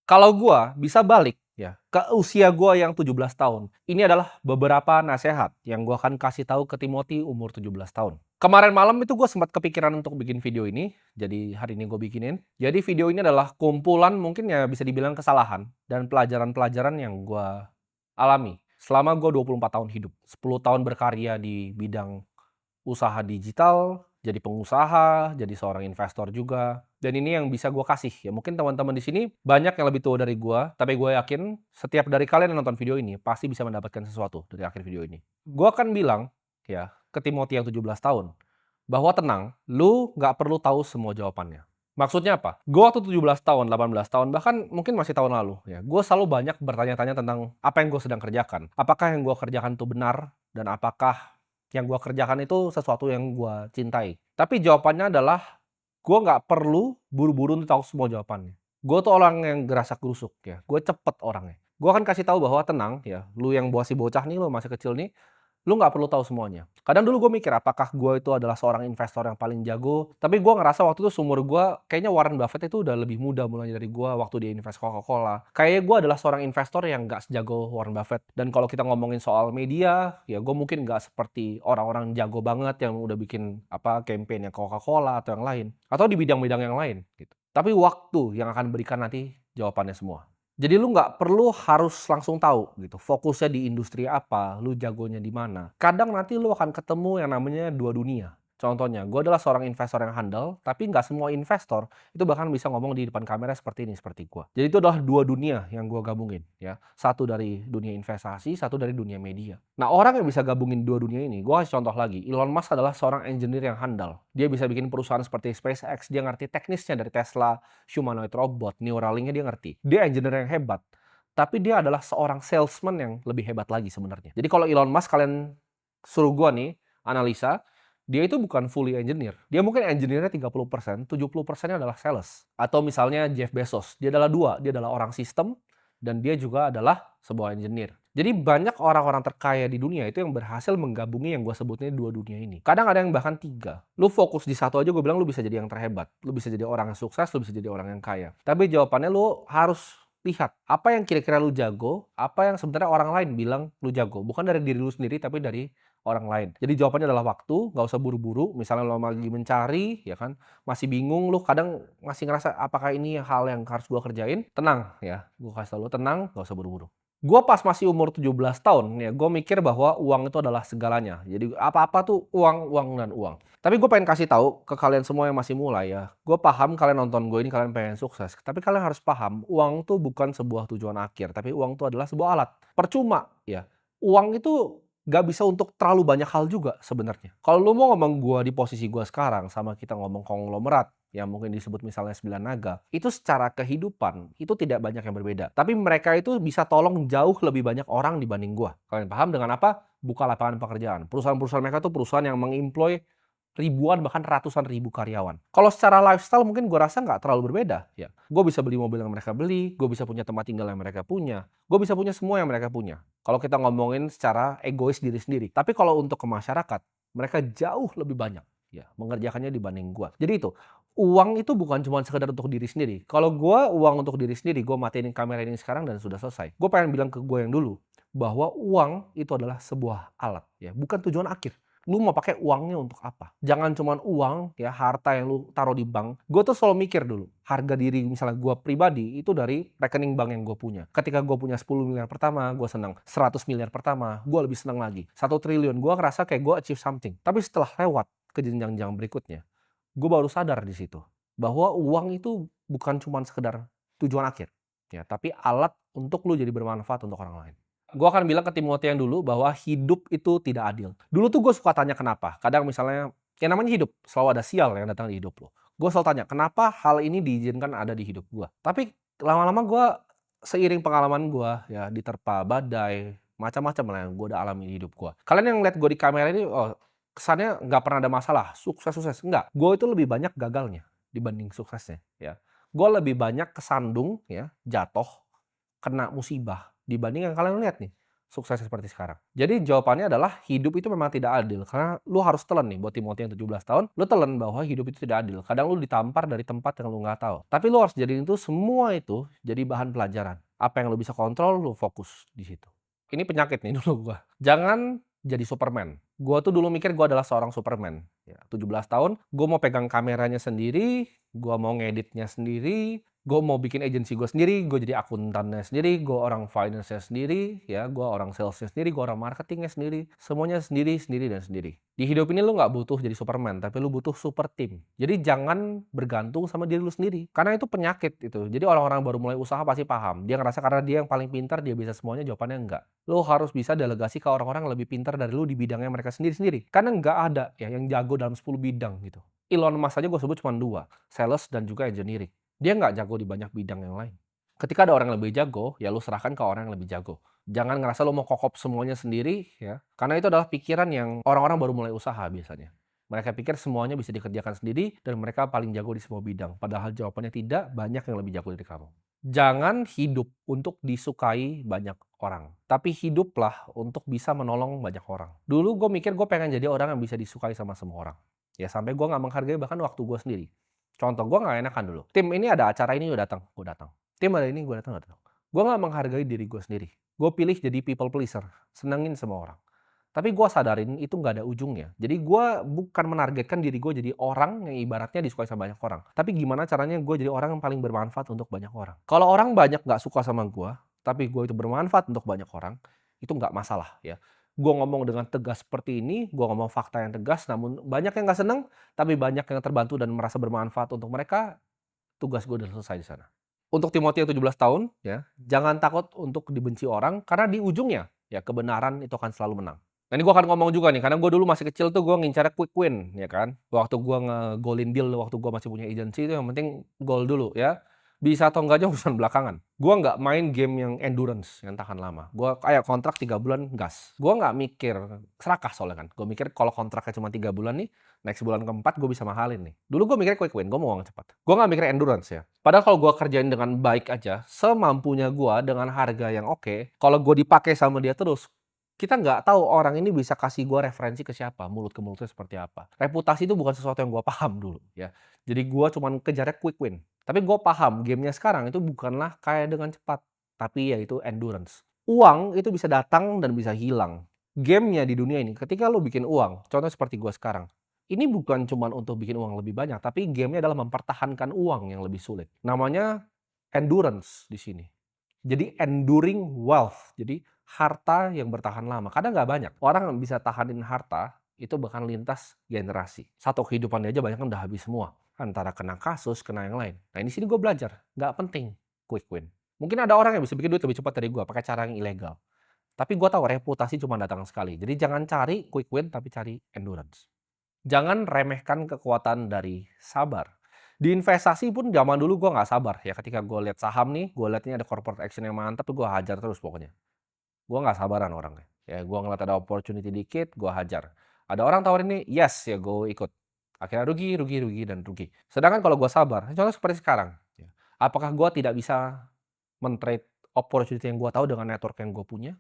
Kalau gua bisa balik ya ke usia gua yang 17 tahun, ini adalah beberapa nasihat yang gua akan kasih tahu ke Timothy umur 17 tahun. Kemarin malam itu gua sempat kepikiran untuk bikin video ini, jadi hari ini gue bikinin. Jadi video ini adalah kumpulan mungkin ya bisa dibilang kesalahan dan pelajaran-pelajaran yang gua alami selama gua 24 tahun hidup, 10 tahun berkarya di bidang usaha digital, jadi pengusaha, jadi seorang investor juga. Dan ini yang bisa gue kasih ya. Mungkin teman-teman di sini banyak yang lebih tua dari gue, tapi gue yakin setiap dari kalian yang nonton video ini pasti bisa mendapatkan sesuatu dari akhir video ini. Gue akan bilang ya ke Timothy yang 17 tahun bahwa tenang, lu nggak perlu tahu semua jawabannya. Maksudnya apa? Gue waktu 17 tahun, 18 tahun, bahkan mungkin masih tahun lalu ya, gue selalu banyak bertanya-tanya tentang apa yang gue sedang kerjakan. Apakah yang gue kerjakan itu benar dan apakah yang gue kerjakan itu sesuatu yang gue cintai. Tapi jawabannya adalah gue nggak perlu buru-buru untuk tahu semua jawabannya. Gue tuh orang yang gerasak-gerusuk ya, gue cepet orangnya. Gue akan kasih tahu bahwa tenang ya, lu yang masih bocah nih, lu masih kecil nih, lu nggak perlu tahu semuanya. Kadang dulu gue mikir apakah gue itu adalah seorang investor yang paling jago, tapi gue ngerasa waktu itu seumur gue, kayaknya Warren Buffett itu udah lebih muda mulai dari gue waktu dia invest Coca-Cola. Kayaknya gue adalah seorang investor yang nggak sejago Warren Buffett. Dan kalau kita ngomongin soal media, ya gue mungkin nggak seperti orang-orang jago banget yang udah bikin apa campaign yang Coca-Cola atau yang lain. Atau di bidang-bidang yang lain gitu. Tapi waktu yang akan berikan nanti jawabannya semua. Jadi lu nggak perlu harus langsung tahu gitu, fokusnya di industri apa, lu jagonya di mana. Kadang nanti lu akan ketemu yang namanya dua dunia. Contohnya, gue adalah seorang investor yang handal, tapi nggak semua investor itu bahkan bisa ngomong di depan kamera seperti ini, seperti gue. Jadi itu adalah dua dunia yang gue gabungin ya. Satu dari dunia investasi, satu dari dunia media. Nah, orang yang bisa gabungin dua dunia ini, gue kasih contoh lagi. Elon Musk adalah seorang engineer yang handal. Dia bisa bikin perusahaan seperti SpaceX, dia ngerti teknisnya dari Tesla, humanoid robot, Neuralink-nya dia ngerti. Dia engineer yang hebat. Tapi dia adalah seorang salesman yang lebih hebat lagi sebenarnya. Jadi kalau Elon Musk kalian suruh gua nih analisa, dia itu bukan fully engineer. Dia mungkin engineer-nya 30%, 70%-nya adalah sales. Atau misalnya Jeff Bezos, dia adalah dua, dia adalah orang sistem dan dia juga adalah sebuah engineer. Jadi banyak orang-orang terkaya di dunia itu yang berhasil menggabungi yang gue sebutnya dua dunia ini. Kadang ada yang bahkan tiga. Lu fokus di satu aja gue bilang lu bisa jadi yang terhebat. Lu bisa jadi orang yang sukses, lu bisa jadi orang yang kaya. Tapi jawabannya lu harus lihat apa yang kira-kira lu jago, apa yang sebenarnya orang lain bilang lu jago. Bukan dari diri lu sendiri tapi dari orang lain. Jadi jawabannya adalah waktu, nggak usah buru-buru. Misalnya lo lagi mencari, ya kan, masih bingung, lu kadang masih ngerasa apakah ini hal yang harus gua kerjain? Tenang ya, gua kasih tau lu tenang, nggak usah buru-buru. Gua pas masih umur 17 tahun ya, gue mikir bahwa uang itu adalah segalanya. Jadi apa-apa tuh uang, uang, dan uang. Tapi gue pengen kasih tahu ke kalian semua yang masih mulai ya. Gue paham kalian nonton gue ini kalian pengen sukses. Tapi kalian harus paham, uang tuh bukan sebuah tujuan akhir, tapi uang itu adalah sebuah alat. Percuma ya. Uang itu gak bisa untuk terlalu banyak hal juga sebenarnya. Kalau lu mau ngomong gua di posisi gua sekarang sama kita ngomong konglomerat yang mungkin disebut misalnya sembilan naga, itu secara kehidupan itu tidak banyak yang berbeda. Tapi mereka itu bisa tolong jauh lebih banyak orang dibanding gua. Kalian paham dengan apa? Buka lapangan pekerjaan. Perusahaan-perusahaan mereka tuh perusahaan yang mengemploy ribuan bahkan ratusan ribu karyawan. Kalau secara lifestyle mungkin gue rasa nggak terlalu berbeda ya. Gue bisa beli mobil yang mereka beli, gue bisa punya tempat tinggal yang mereka punya, gue bisa punya semua yang mereka punya. Kalau kita ngomongin secara egois diri sendiri. Tapi kalau untuk ke masyarakat, mereka jauh lebih banyak ya mengerjakannya dibanding gue. Jadi itu, uang itu bukan cuma sekedar untuk diri sendiri. Kalau gue uang untuk diri sendiri, gue matiin kamera ini sekarang dan sudah selesai. Gue pengen bilang ke gue yang dulu bahwa uang itu adalah sebuah alat ya, bukan tujuan akhir. Lu mau pakai uangnya untuk apa? Jangan cuman uang ya, harta yang lu taruh di bank. Gue tuh selalu mikir dulu, harga diri misalnya gue pribadi itu dari rekening bank yang gue punya. Ketika gue punya 10 miliar pertama, gue senang. 100 miliar pertama, gue lebih senang lagi. 1 triliun, gue ngerasa kayak gue achieve something. Tapi setelah lewat ke jenjang-jenjang berikutnya, gue baru sadar di situ bahwa uang itu bukan cuman sekedar tujuan akhir ya, tapi alat untuk lu jadi bermanfaat untuk orang lain. Gue akan bilang ke Timothy yang dulu bahwa hidup itu tidak adil. Dulu tuh gue suka tanya kenapa. Kadang misalnya, yang namanya hidup, selalu ada sial yang datang di hidup lo. Gue selalu tanya, kenapa hal ini diizinkan ada di hidup gue? Tapi lama-lama gue, seiring pengalaman gue, ya diterpa badai, macam-macam lah yang gue udah alami di hidup gue. Kalian yang lihat gue di kamera ini, oh, kesannya nggak pernah ada masalah, sukses-sukses. Enggak, gue itu lebih banyak gagalnya dibanding suksesnya. Ya, gue lebih banyak kesandung, ya, jatuh, kena musibah dibanding yang kalian lihat nih. suksesnya seperti sekarang. Jadi jawabannya adalah hidup itu memang tidak adil, karena lu harus telan nih buat Timothy yang 17 tahun, lu telan bahwa hidup itu tidak adil. Kadang lu ditampar dari tempat yang lu nggak tahu. Tapi lu harus jadiin itu semua itu jadi bahan pelajaran. Apa yang lu bisa kontrol, lu fokus di situ. Ini penyakit nih dulu gua. Jangan jadi Superman. Gua tuh dulu mikir gua adalah seorang Superman. Ya, 17 tahun, gua mau pegang kameranya sendiri, gua mau ngeditnya sendiri, gue mau bikin agensi gue sendiri, gue jadi akuntannya sendiri, gue orang finance-nya sendiri, ya, gue orang sales-nya sendiri, gue orang marketingnya sendiri, semuanya sendiri, sendiri, dan sendiri. Di hidup ini lu nggak butuh jadi Superman, tapi lu butuh super team. Jadi jangan bergantung sama diri lu sendiri, karena itu penyakit itu. Jadi orang-orang baru mulai usaha pasti paham. Dia ngerasa karena dia yang paling pintar, dia bisa semuanya, jawabannya enggak. Lu harus bisa delegasi ke orang-orang yang lebih pintar dari lu di bidangnya mereka sendiri-sendiri. Karena nggak ada ya yang jago dalam 10 bidang gitu. Elon Musk aja gue sebut cuma 2, sales dan juga engineering. Dia nggak jago di banyak bidang yang lain. Ketika ada orang yang lebih jago, ya lu serahkan ke orang yang lebih jago. Jangan ngerasa lu mau kokop semuanya sendiri, ya. Karena itu adalah pikiran yang orang-orang baru mulai usaha biasanya. Mereka pikir semuanya bisa dikerjakan sendiri dan mereka paling jago di semua bidang. Padahal jawabannya tidak, banyak yang lebih jago dari kamu. Jangan hidup untuk disukai banyak orang. Tapi hiduplah untuk bisa menolong banyak orang. Dulu gue mikir gue pengen jadi orang yang bisa disukai sama semua orang. Ya sampai gue nggak menghargai bahkan waktu gue sendiri. Contoh, gue nggak enakan dulu. Tim ini ada acara ini, gue datang. Tim ada ini, gue datang. Gue nggak menghargai diri gue sendiri. Gue pilih jadi people pleaser, senengin semua orang. Tapi gue sadarin itu nggak ada ujungnya. Jadi gue bukan menargetkan diri gue jadi orang yang ibaratnya disukai sama banyak orang. Tapi gimana caranya gue jadi orang yang paling bermanfaat untuk banyak orang. Kalau orang banyak nggak suka sama gue, tapi gue itu bermanfaat untuk banyak orang, itu nggak masalah ya. Gue ngomong dengan tegas seperti ini, gue ngomong fakta yang tegas, namun banyak yang nggak seneng, tapi banyak yang terbantu dan merasa bermanfaat untuk mereka, tugas gue udah selesai di sana. Untuk Timothy yang 17 tahun, ya, jangan takut untuk dibenci orang, karena di ujungnya, ya kebenaran itu akan selalu menang. Nah ini gue akan ngomong juga nih, karena gue dulu masih kecil tuh gue ngincar quick win, ya kan. Waktu gue nge-goalin deal, waktu gue masih punya agency itu yang penting goal dulu ya. Bisa atau enggaknya urusan belakangan. Gue nggak main game yang endurance, yang tahan lama. Gue kayak kontrak 3 bulan gas. Gue nggak mikir, serakah soalnya kan. Gue mikir kalau kontraknya cuma 3 bulan nih, next bulan keempat gue bisa mahalin nih. Dulu gue mikir quick win, gue mau uang cepat. Gue nggak mikir endurance ya. Padahal kalau gue kerjain dengan baik aja, semampunya gue dengan harga yang oke, kalau gue dipakai sama dia terus, kita nggak tahu orang ini bisa kasih gue referensi ke siapa, mulut ke mulutnya seperti apa. Reputasi itu bukan sesuatu yang gue paham dulu ya. Jadi gue cuman kejarnya quick win. Tapi gue paham gamenya sekarang itu bukanlah kayak dengan cepat, tapi yaitu endurance. Uang itu bisa datang dan bisa hilang. Gamenya di dunia ini, ketika lo bikin uang, contoh seperti gue sekarang, ini bukan cuma untuk bikin uang lebih banyak, tapi gamenya adalah mempertahankan uang yang lebih sulit. Namanya endurance di sini. Jadi enduring wealth, jadi harta yang bertahan lama. Kadang nggak banyak. Orang yang bisa tahanin harta, itu bahkan lintas generasi. Satu kehidupannya aja banyak kan udah habis semua. Antara kena kasus, kena yang lain. Nah ini sini gue belajar. Nggak penting quick win. Mungkin ada orang yang bisa bikin duit lebih cepat dari gue, pakai cara yang ilegal. Tapi gue tahu reputasi cuma datang sekali. Jadi jangan cari quick win, tapi cari endurance. Jangan remehkan kekuatan dari sabar. Di investasi pun zaman dulu gue nggak sabar ya, ketika gue lihat saham nih, gue lihat ini ada corporate action yang mantap tuh gue hajar terus pokoknya. Gue nggak sabaran orangnya. Ya gue ngeliat ada opportunity dikit, gue hajar. Ada orang tawarin nih, yes ya gue ikut. Akhirnya rugi, rugi, rugi, dan rugi. Sedangkan kalau gue sabar, contoh seperti sekarang. Ya, apakah gue tidak bisa men-trade opportunity yang gue tahu dengan network yang gue punya?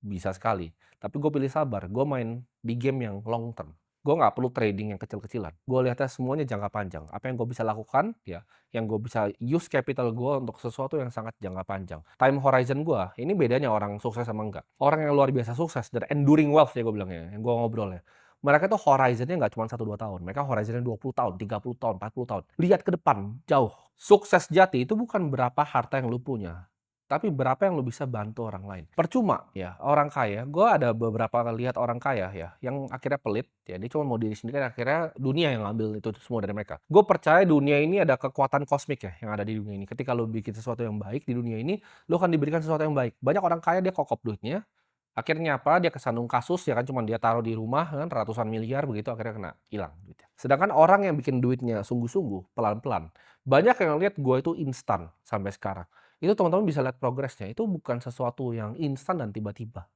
Bisa sekali. Tapi gue pilih sabar, gue main di game yang long term. Gue nggak perlu trading yang kecil-kecilan. Gue lihatnya semuanya jangka panjang. Apa yang gue bisa lakukan, ya, yang gue bisa use capital gue untuk sesuatu yang sangat jangka panjang. Time horizon gue, ini bedanya orang sukses sama enggak. Orang yang luar biasa sukses, dan enduring wealth ya gue bilangnya, yang gue ngobrolnya. Mereka tuh horizonnya nggak cuma 1-2 tahun. Mereka horizonnya 20 tahun, 30 tahun, 40 tahun. Lihat ke depan, jauh. Sukses jati itu bukan berapa harta yang lu punya, tapi berapa yang lu bisa bantu orang lain. Percuma ya, orang kaya, gue ada beberapa lihat orang kaya ya, yang akhirnya pelit, ya dia cuma mau diri sendiri, akhirnya dunia yang ngambil itu semua dari mereka. Gue percaya dunia ini ada kekuatan kosmik ya, yang ada di dunia ini. Ketika lu bikin sesuatu yang baik di dunia ini, lu akan diberikan sesuatu yang baik. Banyak orang kaya dia kokop duitnya, akhirnya apa? Dia kesandung kasus ya kan, cuma dia taruh di rumah kan ratusan miliar begitu, akhirnya kena hilang duitnya. Sedangkan orang yang bikin duitnya sungguh-sungguh, pelan-pelan, banyak yang lihat gue itu instan sampai sekarang. Itu teman-teman bisa lihat progresnya, itu bukan sesuatu yang instan dan tiba-tiba.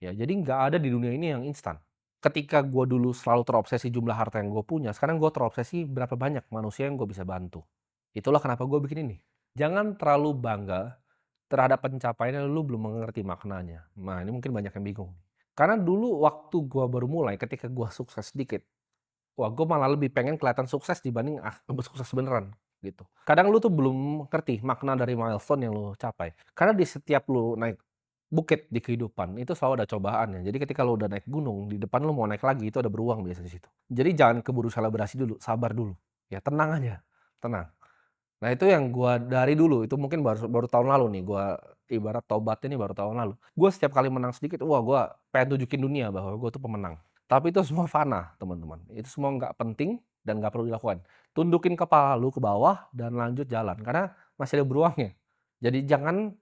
Ya, jadi nggak ada di dunia ini yang instan. Ketika gue dulu selalu terobsesi jumlah harta yang gue punya, sekarang gue terobsesi berapa banyak manusia yang gue bisa bantu. Itulah kenapa gue bikin ini. Jangan terlalu bangga terhadap pencapaiannya lu belum mengerti maknanya. Nah, ini mungkin banyak yang bingung. Karena dulu waktu gua baru mulai, ketika gua sukses sedikit, wah gua malah lebih pengen kelihatan sukses dibanding sukses beneran, gitu. Kadang lu tuh belum ngerti makna dari milestone yang lu capai. Karena di setiap lu naik bukit di kehidupan, itu selalu ada cobaannya. Jadi ketika lu udah naik gunung, di depan lu mau naik lagi, itu ada beruang biasa di situ. Jadi jangan keburu selebrasi dulu, sabar dulu. Ya tenang aja, tenang. Nah itu yang gua dari dulu, itu mungkin baru baru tahun lalu nih, gua ibarat tobatnya nih baru tahun lalu. Gua setiap kali menang sedikit, wah gua pengen tunjukin dunia bahwa gua tuh pemenang. Tapi itu semua fana, teman-teman. Itu semua nggak penting dan nggak perlu dilakukan. Tundukin kepala lu ke bawah dan lanjut jalan, karena masih ada beruangnya. Jadi jangan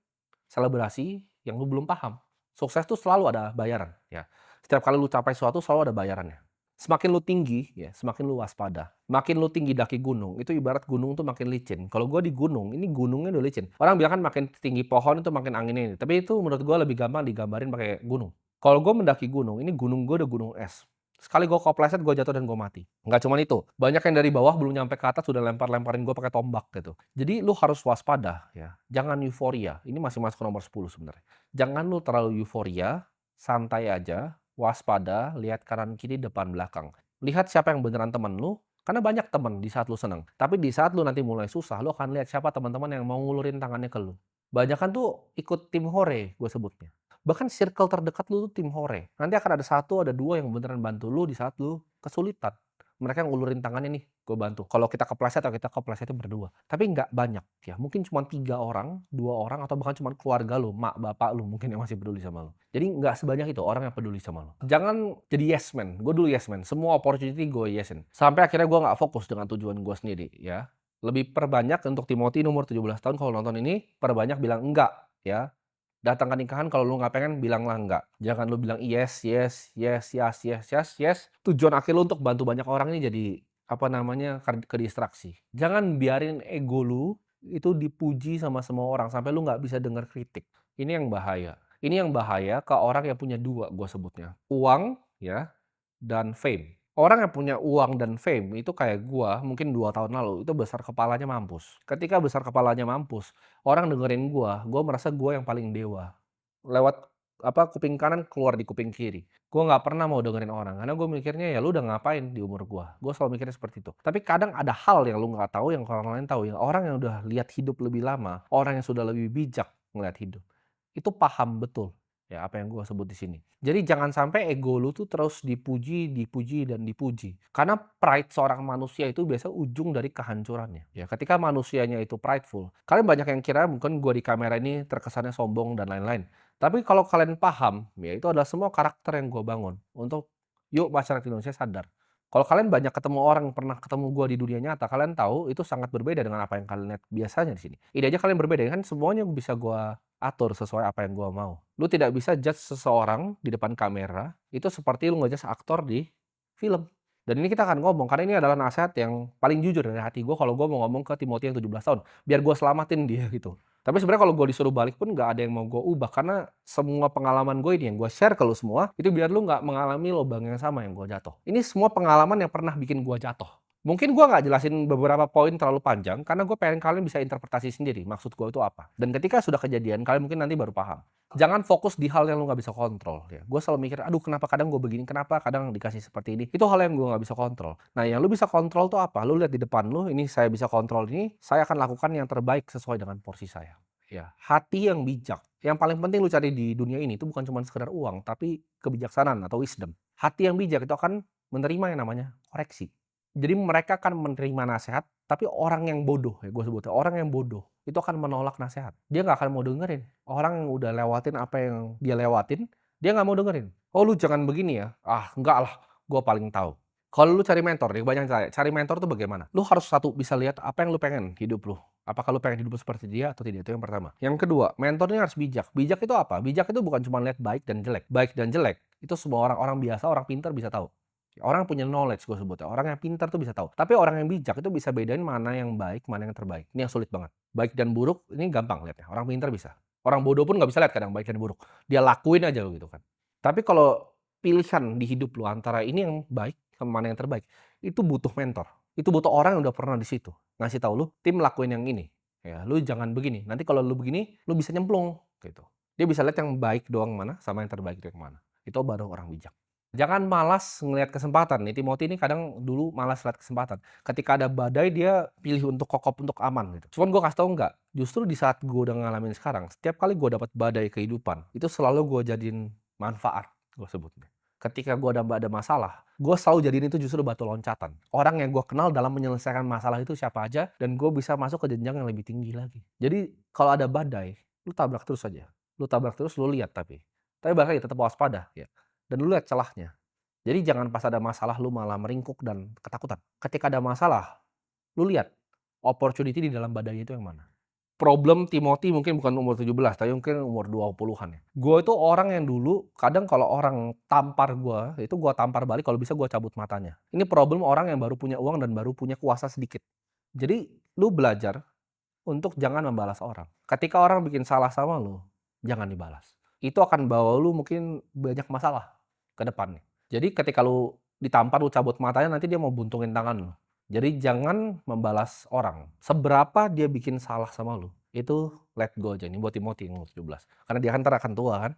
selebrasi yang lu belum paham. Sukses tuh selalu ada bayaran, ya. Setiap kali lu capai sesuatu selalu ada bayarannya. Semakin lu tinggi, ya, semakin lu waspada. Makin lu tinggi daki gunung, itu ibarat gunung tuh makin licin. Kalau gua di gunung, ini gunungnya udah licin. Orang bilang kan makin tinggi pohon itu makin anginnya ini. Tapi itu menurut gua lebih gampang digambarin pakai gunung. Kalau gua mendaki gunung, ini gunung gua udah gunung es. Sekali gua kepleset, gua jatuh dan gua mati. Nggak cuman itu, banyak yang dari bawah belum nyampe ke atas sudah lempar-lemparin gua pakai tombak gitu. Jadi lu harus waspada ya. Jangan euforia. Ini masih masuk ke nomor 10 sebenarnya. Jangan lu terlalu euforia, santai aja, waspada, lihat kanan kiri, depan belakang. Lihat siapa yang beneran temen lu, karena banyak temen di saat lu seneng. Tapi di saat lu nanti mulai susah, lu akan lihat siapa teman-teman yang mau ngulurin tangannya ke lu. Banyakan tuh ikut tim hore, gue sebutnya. Bahkan circle terdekat lu tuh tim hore. Nanti akan ada satu, ada dua yang beneran bantu lu di saat lu kesulitan. Mereka yang ngulurin tangannya nih, gue bantu. Kalau kita kepleset atau kita keplesetnya berdua. Tapi nggak banyak ya. Mungkin cuma 3 orang, 2 orang, atau bahkan cuma keluarga lu, mak, bapak lu mungkin yang masih peduli sama lu. Jadi nggak sebanyak itu orang yang peduli sama lu. Jangan jadi yes man. Gue dulu yes man. Semua opportunity gue yesin. Sampai akhirnya gue nggak fokus dengan tujuan gue sendiri ya. Lebih perbanyak untuk Timothy umur 17 tahun kalau nonton ini, perbanyak bilang enggak ya. Datang ke nikahan kalau lu nggak pengen bilanglah enggak. Jangan lu bilang yes, yes, yes, yes, yes, yes, yes. Tujuan akhir lu untuk bantu banyak orang ini jadi apa namanya ke distraksi. Jangan biarin ego lu itu dipuji sama semua orang sampai lu nggak bisa dengar kritik. Ini yang bahaya. Ini yang bahaya ke orang yang punya dua gue sebutnya. Uang ya dan fame. Orang yang punya uang dan fame itu kayak gua mungkin 2 tahun lalu itu besar kepalanya mampus. Ketika besar kepalanya mampus, orang dengerin gua merasa gua yang paling dewa. Lewat apa kuping kanan keluar di kuping kiri. Gua nggak pernah mau dengerin orang karena gua mikirnya ya lu udah ngapain di umur gua. Gua selalu mikirnya seperti itu. Tapi kadang ada hal yang lu nggak tahu yang orang lain tahu. Yang orang yang udah lihat hidup lebih lama, orang yang sudah lebih bijak ngelihat hidup. Itu paham betul ya apa yang gua sebut di sini. Jadi jangan sampai ego lu tuh terus dipuji, dipuji, dan dipuji. Karena pride seorang manusia itu biasa ujung dari kehancurannya. Ya, ketika manusianya itu prideful, kalian banyak yang kira mungkin gua di kamera ini terkesannya sombong dan lain-lain. Tapi kalau kalian paham, ya itu adalah semua karakter yang gua bangun untuk yuk masyarakat Indonesia sadar. Kalau kalian banyak ketemu orang, pernah ketemu gua di dunia nyata, kalian tahu itu sangat berbeda dengan apa yang kalian lihat biasanya di sini. Ini aja kalian berbeda, kan semuanya bisa gua atur sesuai apa yang gua mau. Lu tidak bisa judge seseorang di depan kamera, itu seperti lu nge-judge aktor di film. Dan ini kita akan ngomong, karena ini adalah nasihat yang paling jujur dari hati gua kalau gua mau ngomong ke Timothy yang 17 tahun. Biar gua selamatin dia gitu. Tapi sebenarnya kalau gua disuruh balik pun nggak ada yang mau gua ubah, karena semua pengalaman gue ini yang gua share ke lu semua, itu biar lu nggak mengalami lubang yang sama yang gua jatuh. Ini semua pengalaman yang pernah bikin gua jatuh. Mungkin gua nggak jelasin beberapa poin terlalu panjang, karena gue pengen kalian bisa interpretasi sendiri maksud gua itu apa. Dan ketika sudah kejadian, kalian mungkin nanti baru paham. Jangan fokus di hal yang lu nggak bisa kontrol ya. Gue selalu mikir, aduh kenapa kadang gue begini, kenapa kadang dikasih seperti ini. Itu hal yang gue nggak bisa kontrol. Nah yang lu bisa kontrol tuh apa? Lu lihat di depan lu, ini saya bisa kontrol ini, saya akan lakukan yang terbaik sesuai dengan porsi saya. Ya, hati yang bijak. Yang paling penting lu cari di dunia ini itu bukan cuma sekedar uang, tapi kebijaksanaan atau wisdom. Hati yang bijak itu akan menerima yang namanya koreksi. Jadi mereka akan menerima nasihat, tapi orang yang bodoh, ya gue sebutnya, orang yang bodoh, itu akan menolak nasihat. Dia nggak akan mau dengerin. Orang yang udah lewatin apa yang dia lewatin, dia nggak mau dengerin. Oh lu jangan begini ya. Ah enggak lah, gue paling tahu. Kalau lu cari mentor, nih banyak cari mentor tuh bagaimana? Lu harus satu bisa lihat apa yang lu pengen hidup lu. Apakah lu pengen hidup seperti dia atau tidak? Itu yang pertama. Yang kedua, mentor ini harus bijak. Bijak itu apa? Bijak itu bukan cuma lihat baik dan jelek. Baik dan jelek itu semua orang biasa, orang pintar bisa tahu. Orang punya knowledge gue sebutnya. Orang yang pintar tuh bisa tahu. Tapi orang yang bijak itu bisa bedain mana yang baik, mana yang terbaik. Ini yang sulit banget. Baik dan buruk ini gampang lihatnya. Orang pintar bisa. Orang bodoh pun nggak bisa lihat kadang baik dan buruk. Dia lakuin aja gitu kan. Tapi kalau pilihan di hidup lu antara ini yang baik sama mana yang terbaik, itu butuh mentor. Itu butuh orang yang udah pernah di situ. Ngasih tahu lu, tim lakuin yang ini. Ya, lu jangan begini, nanti kalau lu begini, lu bisa nyemplung, gitu. Dia bisa lihat yang baik doang mana, sama yang terbaik itu yang mana. Itu baru orang bijak. Jangan malas ngelihat kesempatan nih, Timothy ini kadang dulu malas lihat kesempatan. Ketika ada badai dia pilih untuk kokop, untuk aman gitu. Cuman gue kasih tau enggak, justru di saat gue udah ngalamin sekarang, setiap kali gue dapat badai kehidupan, itu selalu gue jadiin manfaat, gue sebutnya. Ketika gue ada masalah, gue selalu jadiin itu justru batu loncatan. Orang yang gue kenal dalam menyelesaikan masalah itu siapa aja, dan gue bisa masuk ke jenjang yang lebih tinggi lagi. Jadi kalau ada badai, lu tabrak terus aja. Lu tabrak terus, lu lihat tapi balik lagi tetap waspada ya. Dan lu lihat celahnya. Jadi jangan pas ada masalah lu malah meringkuk dan ketakutan. Ketika ada masalah, lu lihat opportunity di dalam badai itu yang mana. Problem Timothy mungkin bukan umur 17, tapi mungkin umur 20-an ya. Gue itu orang yang dulu kadang kalau orang tampar gue, itu gue tampar balik, kalau bisa gue cabut matanya. Ini problem orang yang baru punya uang dan baru punya kuasa sedikit. Jadi lu belajar untuk jangan membalas orang. Ketika orang bikin salah sama lu, jangan dibalas. Itu akan bawa lu mungkin banyak masalah ke depan nih. Jadi ketika lu ditampar, lu cabut matanya, nanti dia mau buntungin tangan lu. Jadi jangan membalas orang. Seberapa dia bikin salah sama lu, itu let go aja. Ini buat Timothy umur 17. Karena dia kan ntar akan tua kan.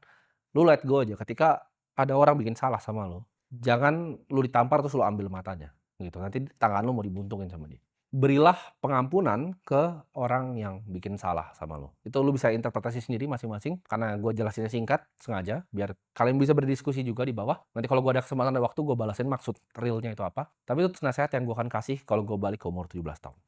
Lu let go aja. Ketika ada orang bikin salah sama lu, jangan lu ditampar terus lu ambil matanya. Gitu. Nanti tangan lu mau dibuntungin sama dia. Berilah pengampunan ke orang yang bikin salah sama lo. Itu lo bisa interpretasi sendiri masing-masing, karena gue jelasinnya singkat, sengaja, biar kalian bisa berdiskusi juga di bawah. Nanti kalau gue ada kesempatan dan waktu, gue balasin maksud realnya itu apa. Tapi itu nasihat yang gue akan kasih kalau gue balik ke umur 17 tahun.